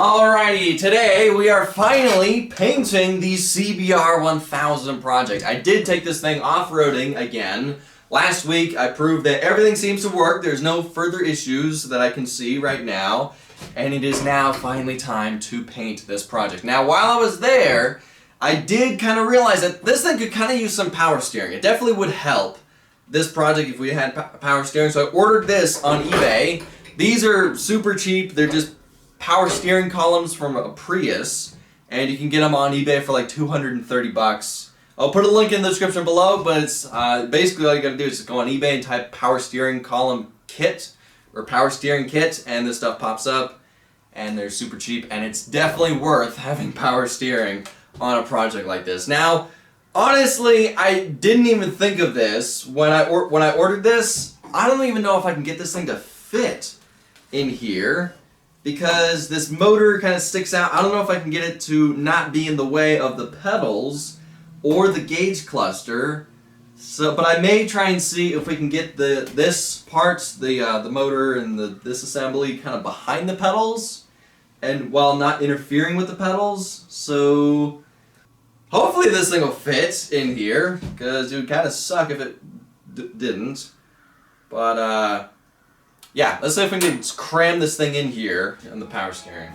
Alrighty, today we are finally painting the CBR 1000 project. I did take this thing off-roading again. Last week I proved that everything seems to work. There's no further issues that I can see right now. And it is now finally time to paint this project. Now while I was there, I did kind of realize that this thing could kind of use some power steering. It definitely would help this project if we had power steering. So I ordered this on eBay. These are super cheap. They're just power steering columns from a Prius, and you can get them on eBay for like 230 bucks. I'll put a link in the description below, but it's basically all you gotta do is just go on eBay and type power steering column kit or power steering kit, and this stuff pops up, and they're super cheap, and it's definitely worth having power steering on a project like this. Now, honestly, I didn't even think of this when I ordered this. I don't even know if I can get this thing to fit in here, because this motor kind of sticks out. I don't know if I can get it to not be in the way of the pedals or the gauge cluster. So, but I may try and see if we can get this part, the motor and this assembly, kind of behind the pedals, and while not interfering with the pedals. So hopefully this thing will fit in here, because it would kind of suck if it didn't. But yeah, let's see if we can cram this thing in here on the power steering.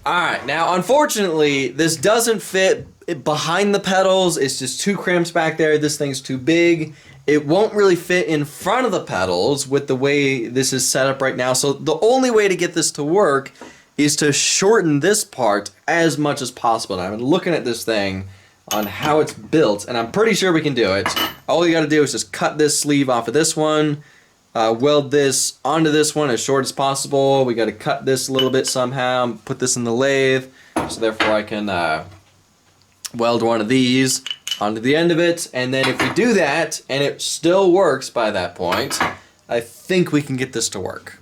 Alright, now unfortunately, this doesn't fit behind the pedals. It's just too cramped back there. This thing's too big. It won't really fit in front of the pedals with the way this is set up right now. So the only way to get this to work is to shorten this part as much as possible. And I'm looking at this thing on how it's built, and I'm pretty sure we can do it. All you gotta do is just cut this sleeve off of this one, weld this onto this one as short as possible. We got to cut this a little bit somehow, put this in the lathe, so therefore I can weld one of these onto the end of it. And then if we do that and it still works by that point, I think we can get this to work.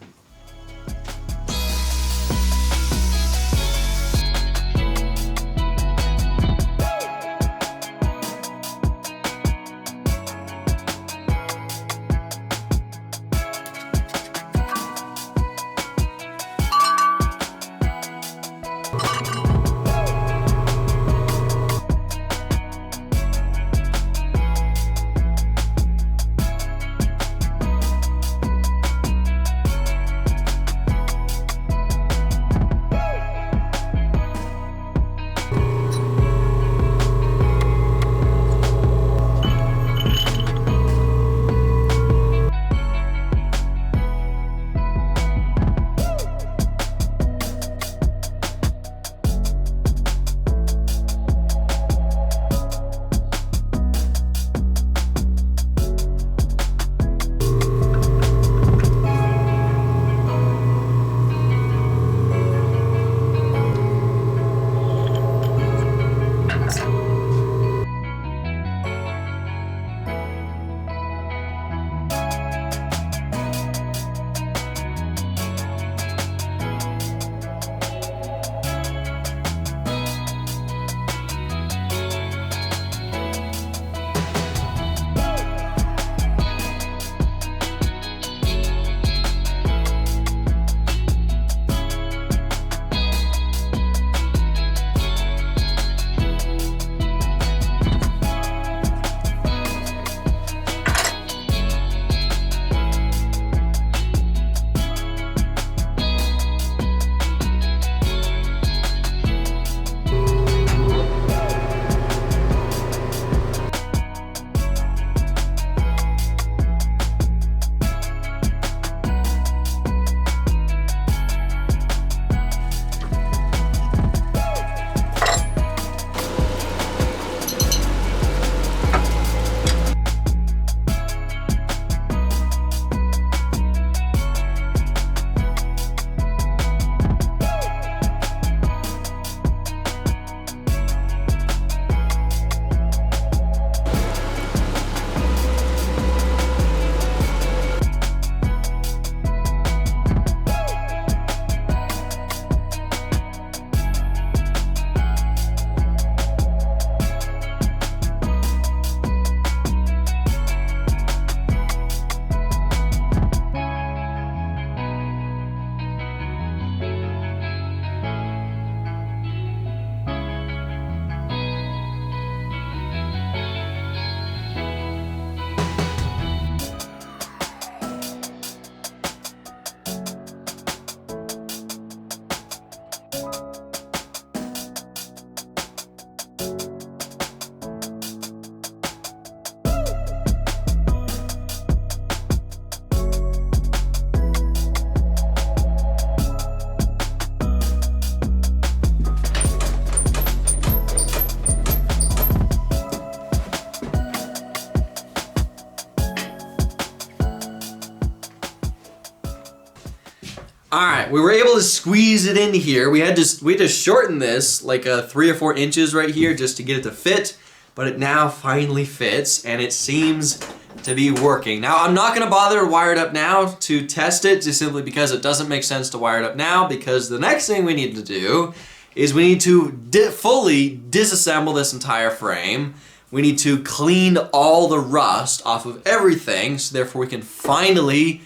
Alright, we were able to squeeze it in here. We had to shorten this like 3 or 4 inches right here just to get it to fit, but it now finally fits and it seems to be working. Now I'm not going to bother to wire it up now to test it, just simply because it doesn't make sense to wire it up now, because the next thing we need to do is we need to fully disassemble this entire frame. We need to clean all the rust off of everything, so therefore we can finally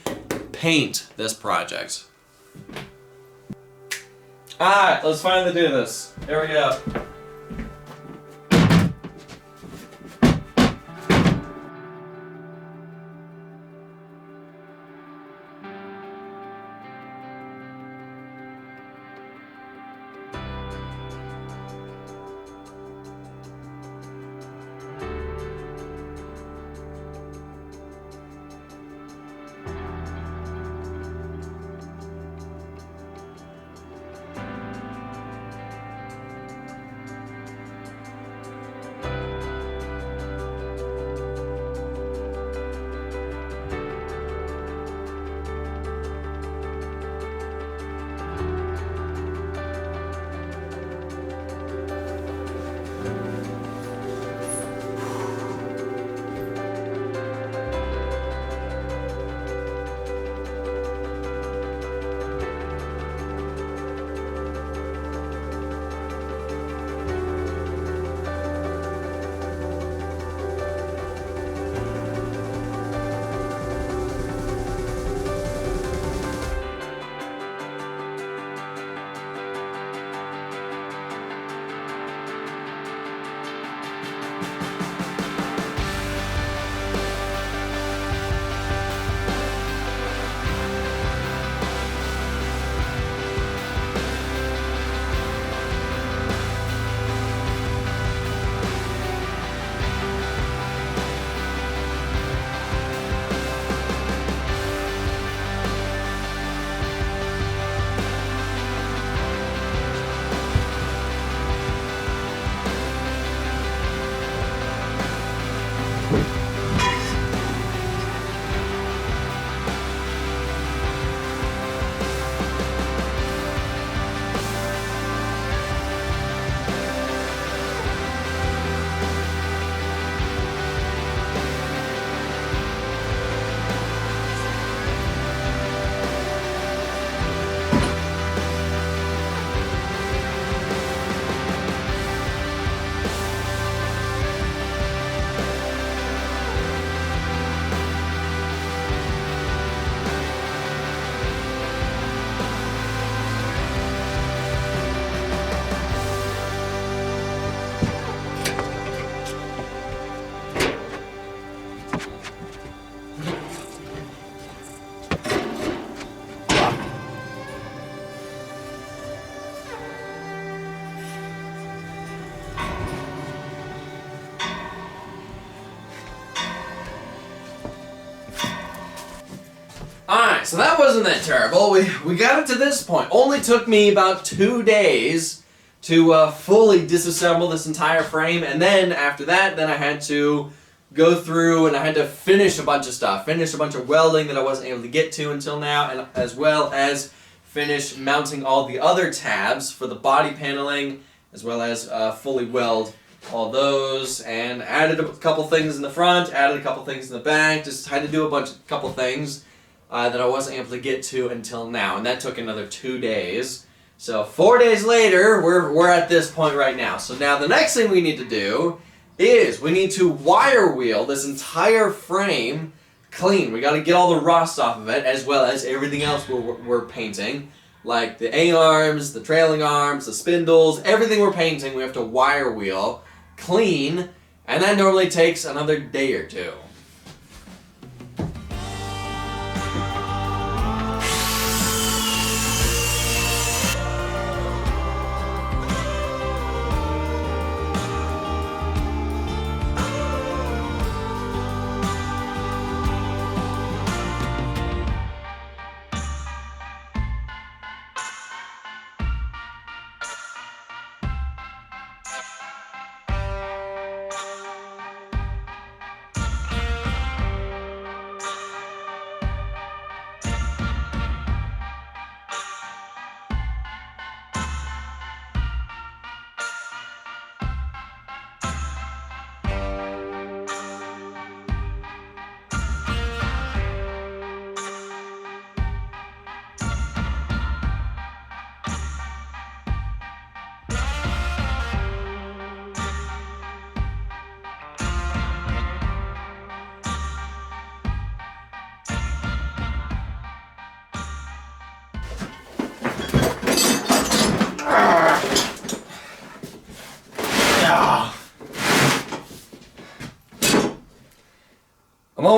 paint this project. Alright, let's finally do this. Here we go. Alright, so that wasn't that terrible. We got it to this point. Only took me about 2 days to fully disassemble this entire frame, and then after that, then I had to go through and I had to finish a bunch of stuff. Finish a bunch of welding that I wasn't able to get to until now, and as well as finish mounting all the other tabs for the body paneling, as well as fully weld all those, and added a couple things in the front, added a couple things in the back, just had to do couple things that I wasn't able to get to until now, and that took another 2 days. So 4 days later, we're at this point right now. So now the next thing we need to do is we need to wire wheel this entire frame clean. We got to get all the rust off of it, as well as everything else we're painting, like the A-arms, the trailing arms, the spindles, everything we're painting we have to wire wheel clean, and that normally takes another day or two.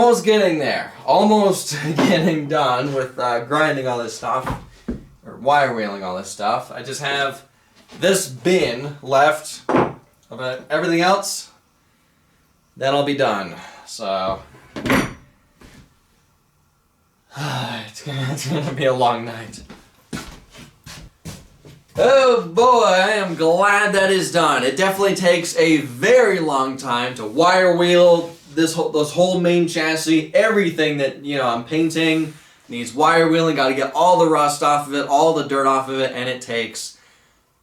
almost getting there. Almost getting done with grinding all this stuff. Or wire wheeling all this stuff. I just have this bin left. But everything else, then I'll be done. So it's gonna be a long night. Oh boy, I am glad that is done. It definitely takes a very long time to wire wheel this whole main chassis. Everything that I'm painting needs wire wheeling. Got to get all the rust off of it, all the dirt off of it, and it takes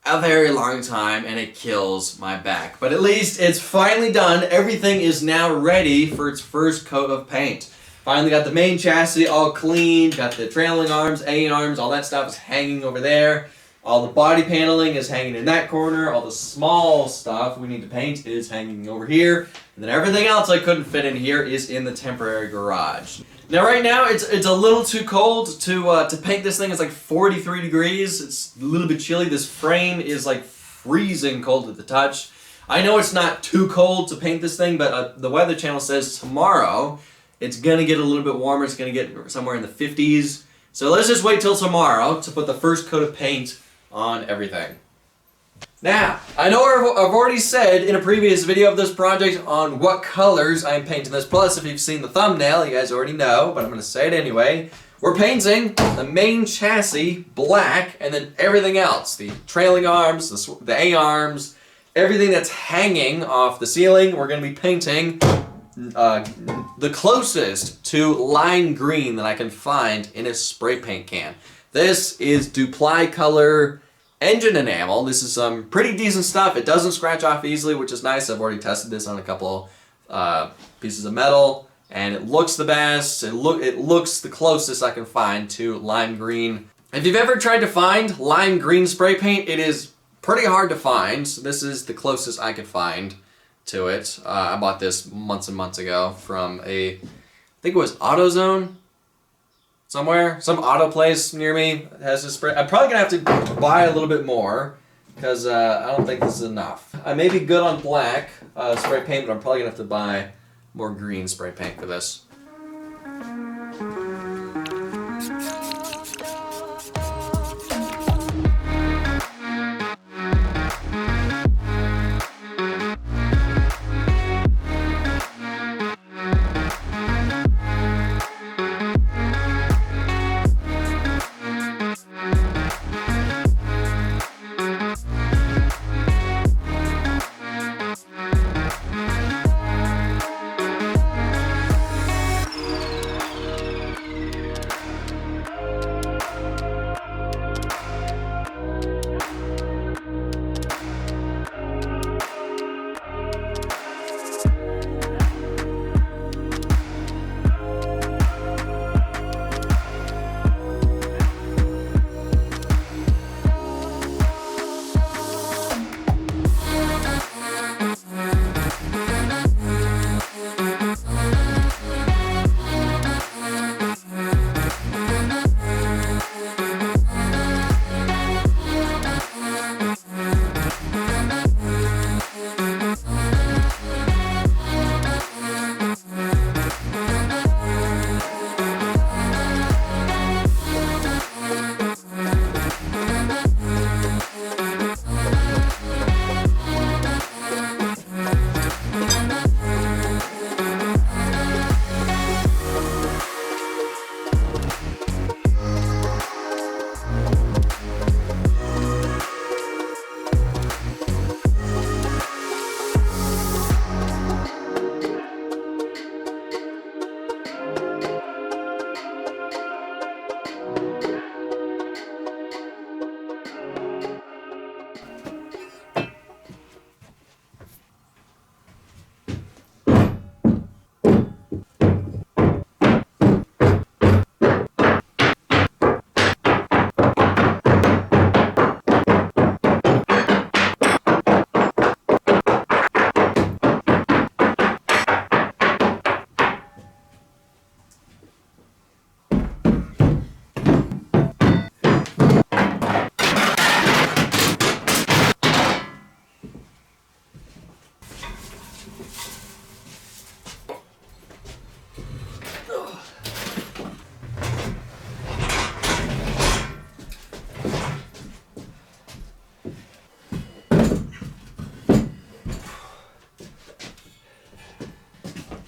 a very long time, and it kills my back. But at least it's finally done. Everything is now ready for its first coat of paint. Finally got the main chassis all clean. Got the trailing arms, A-arms, all that stuff is hanging over there. All the body paneling is hanging in that corner. All the small stuff we need to paint is hanging over here. And then everything else I couldn't fit in here is in the temporary garage. Now right now it's a little too cold to paint this thing. It's like 43 degrees. It's a little bit chilly. This frame is like freezing cold at the touch. I know it's not too cold to paint this thing, but the Weather Channel says tomorrow it's going to get a little bit warmer. It's going to get somewhere in the 50s. So let's just wait till tomorrow to put the first coat of paint on everything. Now, I know I've already said in a previous video of this project on what colors I'm painting this. Plus, if you've seen the thumbnail, you guys already know, but I'm going to say it anyway. We're painting the main chassis black, and then everything else. The trailing arms, the A-arms, everything that's hanging off the ceiling, we're going to be painting the closest to lime green that I can find in a spray paint can. This is Dupli Color engine enamel. This is some pretty decent stuff. It doesn't scratch off easily, which is nice. I've already tested this on a couple pieces of metal, and it looks the best. It looks the closest I can find to lime green. If you've ever tried to find lime green spray paint, it is pretty hard to find. So this is the closest I could find to it. I bought this months and months ago from I think it was AutoZone. Somewhere, some auto place near me has this spray. I'm probably gonna have to buy a little bit more because I don't think this is enough. I may be good on black spray paint, but I'm probably gonna have to buy more green spray paint for this.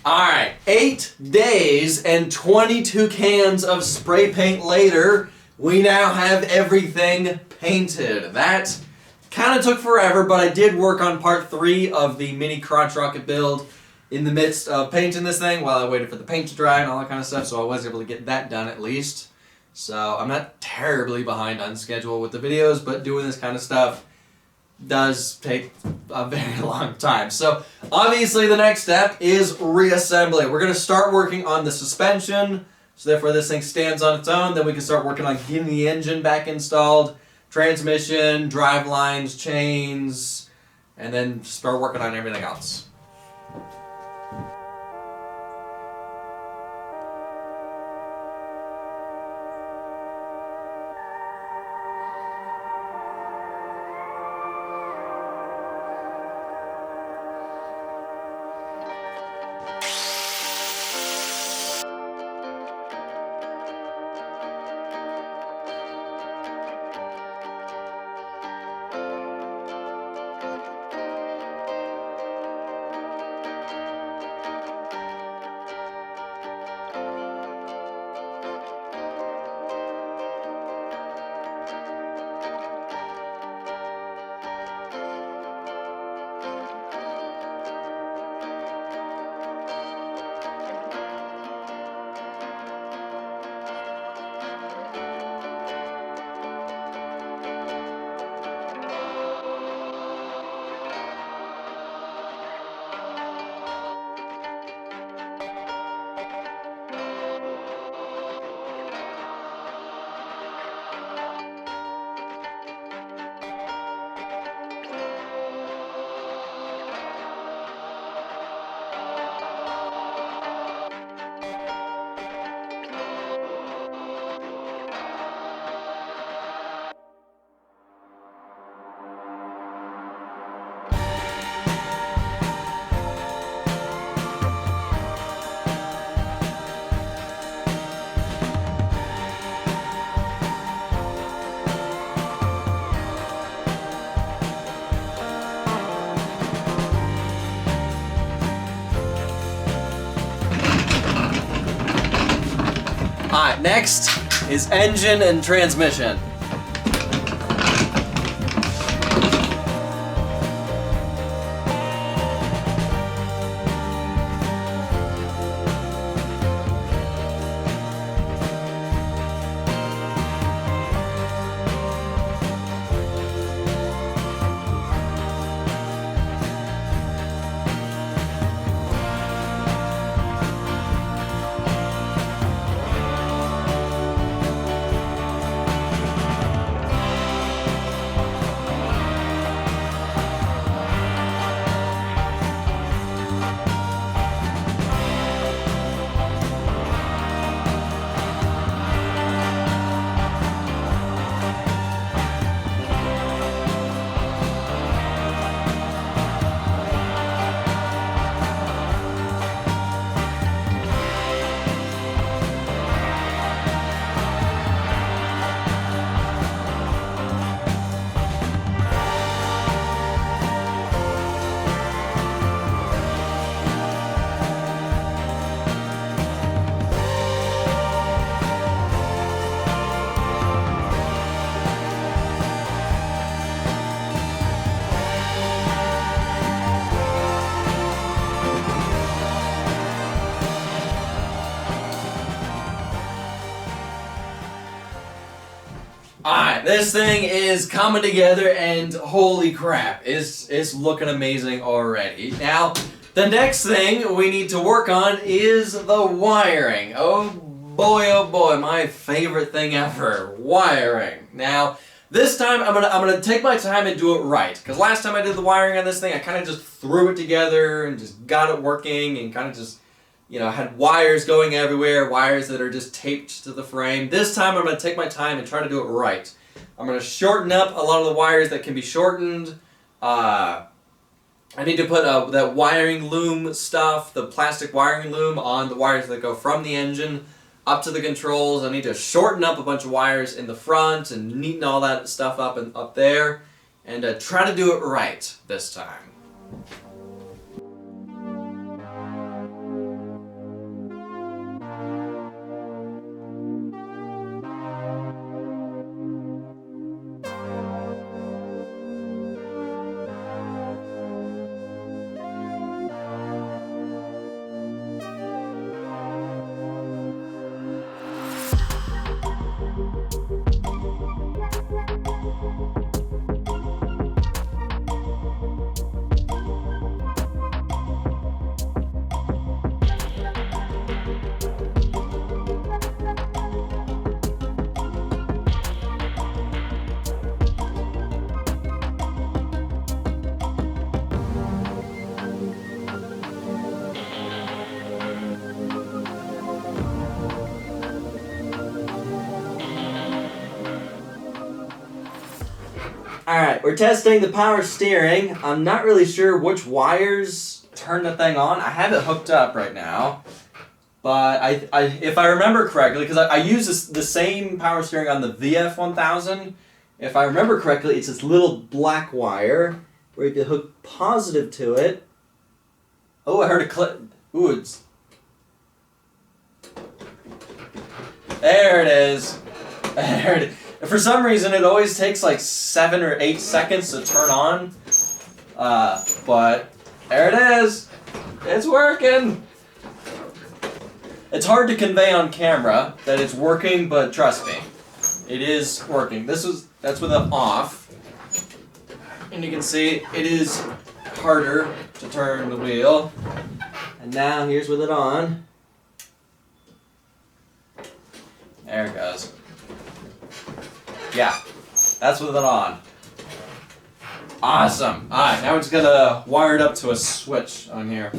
Alright, 8 days and 22 cans of spray paint later, we now have everything painted. That kind of took forever, but I did work on part 3 of the mini crotch rocket build in the midst of painting this thing while I waited for the paint to dry and all that kind of stuff, so I was able to get that done at least. So I'm not terribly behind on schedule with the videos, but doing this kind of stuff does take a very long time. So obviously the next step is reassembly. We're going to start working on the suspension, so therefore this thing stands on its own. Then we can start working on getting the engine back installed, transmission, drive lines, chains, and then start working on everything else. Alright, next is engine and transmission. Alright, this thing is coming together and holy crap, it's looking amazing already. Now, the next thing we need to work on is the wiring. Oh boy, my favorite thing ever, wiring. Now, this time I'm gonna take my time and do it right, because last time I did the wiring on this thing, I kind of just threw it together and just got it working and kind of just, you know, had wires going everywhere, wires that are just taped to the frame. This time I'm going to take my time and try to do it right. I'm going to shorten up a lot of the wires that can be shortened. I need to put that wiring loom stuff, the plastic wiring loom, on the wires that go from the engine up to the controls. I need to shorten up a bunch of wires in the front and neaten all that stuff up and up there, and try to do it right this time. Alright, we're testing the power steering. I'm not really sure which wires turn the thing on. I have it hooked up right now. But if I remember correctly, because I use the same power steering on the VF1000, if I remember correctly, it's this little black wire where you can hook positive to it. Oh, I heard a click. Ooh, it's... There it is. There it is. For some reason, it always takes like 7 or 8 seconds to turn on. But there it is. It's working. It's hard to convey on camera that it's working, but trust me, it is working. That's with it off. And you can see it is harder to turn the wheel. And now here's with it on. There it goes. Yeah, that's with it on. Awesome. Alright, now we're just gonna wire it up to a switch on here.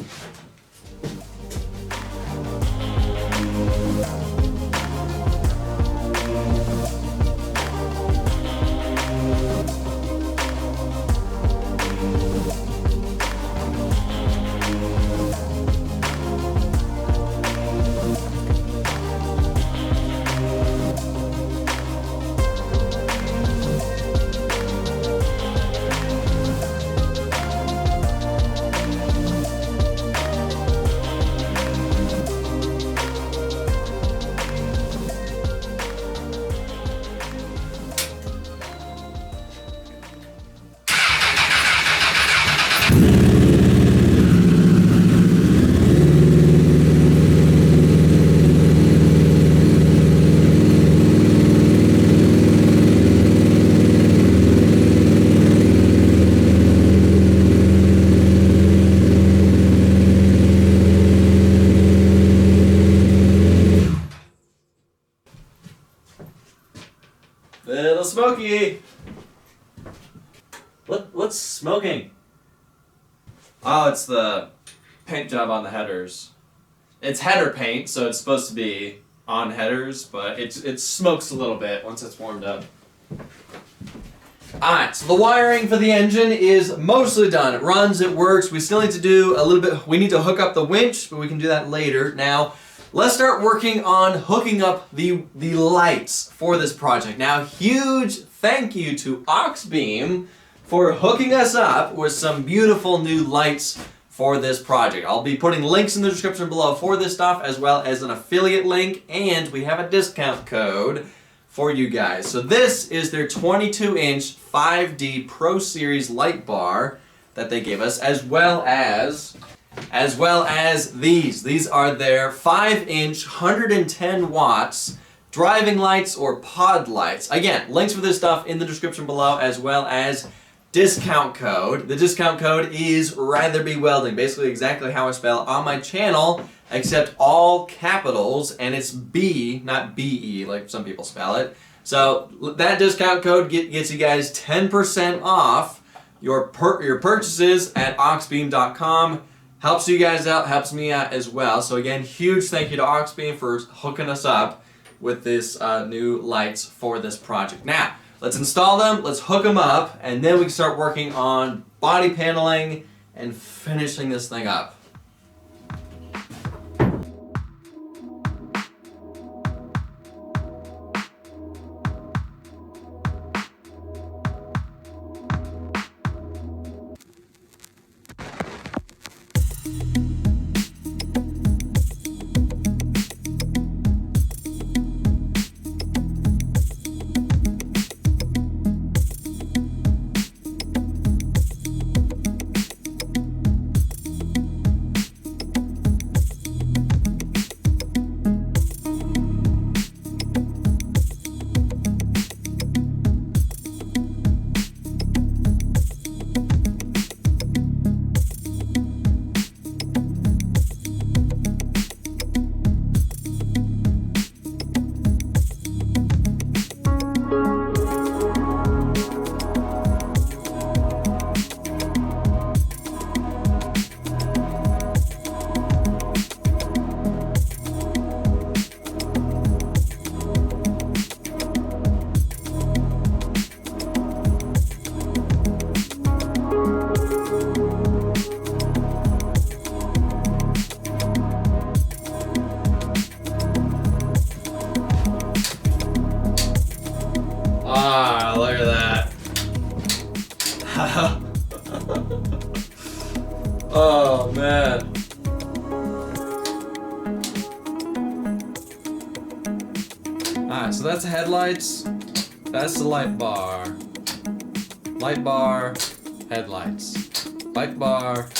Little smoky. What's smoking? Oh, it's the paint job on the headers. It's header paint, so it's supposed to be on headers, but it smokes a little bit once it's warmed up. Alright, so the wiring for the engine is mostly done. It runs, it works. We still need to do a little bit, we need to hook up the winch, but we can do that later. Now, let's start working on hooking up the lights for this project. Now, huge thank you to Auxbeam for hooking us up with some beautiful new lights for this project. I'll be putting links in the description below for this stuff, as well as an affiliate link, and we have a discount code for you guys. So this is their 22-inch 5D Pro Series light bar that they gave us, as well as these. These are their 5-inch 110 watts driving lights or pod lights. Again, links for this stuff in the description below, as well as discount code. The discount code is Ratherby Welding, basically exactly how I spell it on my channel, except all capitals, and it's B, not B-E, like some people spell it. So that discount code gets you guys 10% off your purchases at auxbeam.com. Helps you guys out, helps me out as well. So again, huge thank you to Auxbeam for hooking us up with this new lights for this project. Now, let's install them, let's hook them up, and then we can start working on body paneling and finishing this thing up. man. Alright, so that's the headlights. That's the light bar. Light bar, headlights. Light bar,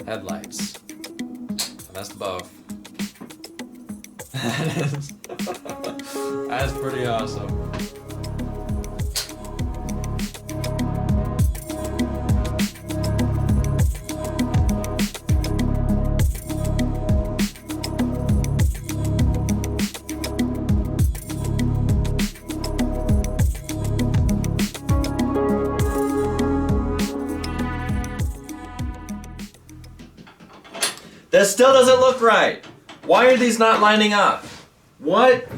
headlights. And that's the both. That's pretty awesome. That still doesn't look right. Why are these not lining up? What?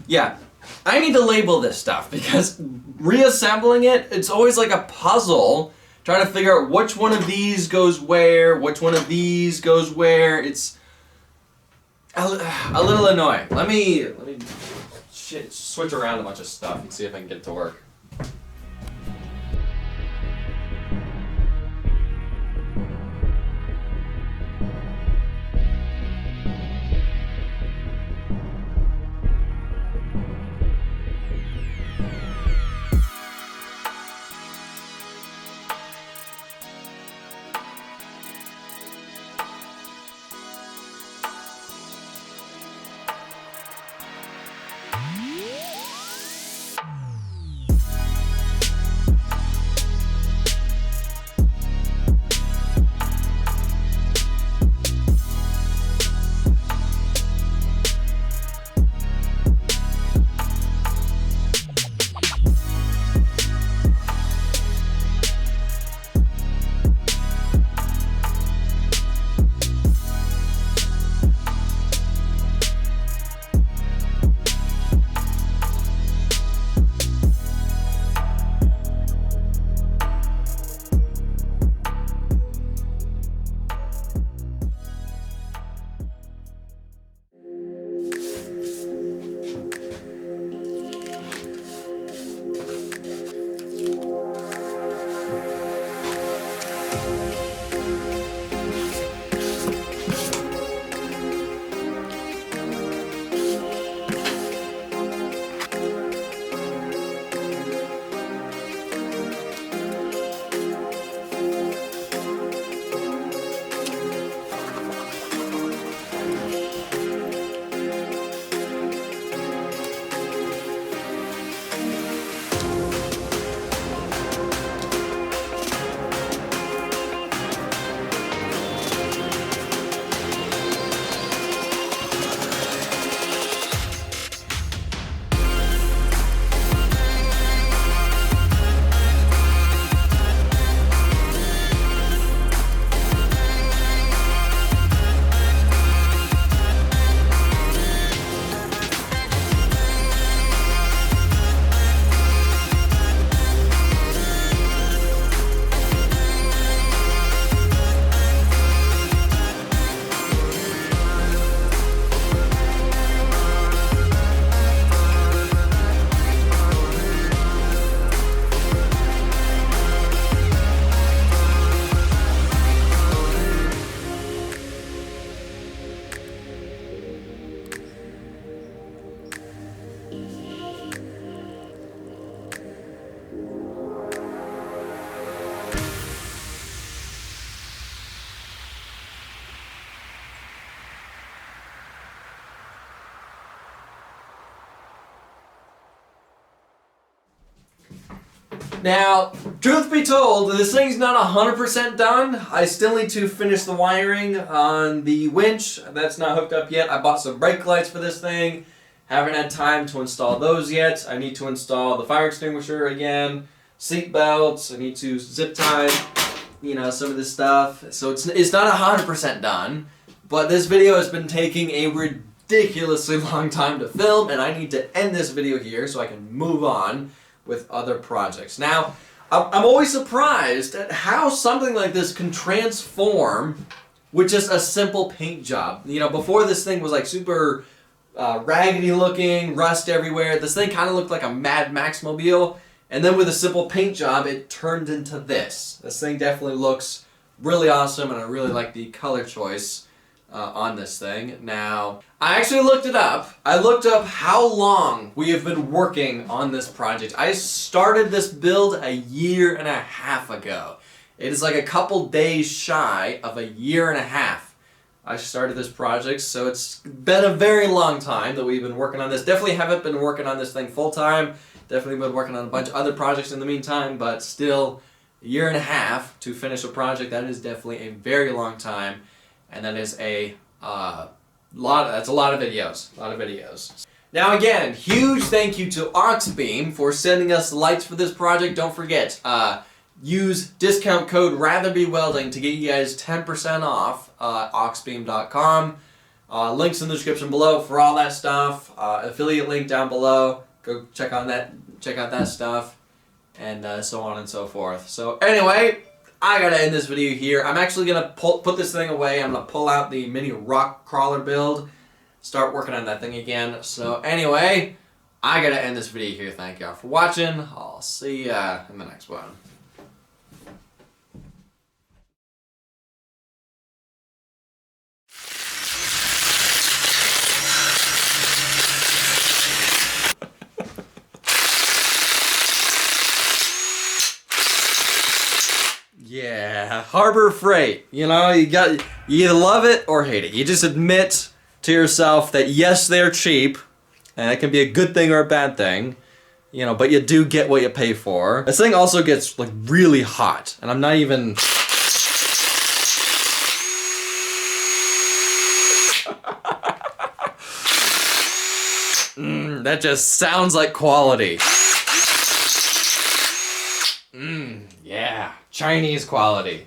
Yeah, I need to label this stuff because reassembling it, it's always like a puzzle trying to figure out which one of these goes where, which one of these goes where. It's a little annoying. Let me switch around a bunch of stuff and see if I can get it to work. Now, truth be told, this thing's not 100% done. I still need to finish the wiring on the winch. That's not hooked up yet. I bought some brake lights for this thing. Haven't had time to install those yet. I need to install the fire extinguisher again, seat belts. I need to zip tie, some of this stuff. So it's not 100% done, but this video has been taking a ridiculously long time to film, and I need to end this video here so I can move on with other projects. Now, I'm always surprised at how something like this can transform with just a simple paint job. Before this thing was like super raggedy looking, rust everywhere. This thing kind of looked like a Mad Max mobile, And then with a simple paint job, it turned into this. This thing definitely looks really awesome, and I really like the color choice on this thing. Now, I actually looked it up. I looked up how long we have been working on this project. I started this build a year and a half ago. It is like a couple days shy of a year and a half. I started this project, so it's been a very long time that we've been working on this. Definitely haven't been working on this thing full time. Definitely been working on a bunch of other projects in the meantime, but still a year and a half to finish a project. That is definitely a very long time, and that is that's a lot of videos. Now again, huge thank you to Oxbeam for sending us the lights for this project. Don't forget, use discount code RatherBeWelding to get you guys 10% off oxbeam.com. Links in the description below for all that stuff. Affiliate link down below. Go check out that stuff, and so on and so forth. So anyway, I gotta end this video here. I'm actually gonna put this thing away. I'm gonna pull out the mini rock crawler build, start working on that thing again. So anyway, I gotta end this video here. Thank y'all for watching. I'll see ya in the next one. Yeah, Harbor Freight. You know, you either love it or hate it. You just admit to yourself that yes, they're cheap, and it can be a good thing or a bad thing, you know, but you do get what you pay for. This thing also gets like really hot, and I'm not even... that just sounds like quality. Yeah, Chinese quality.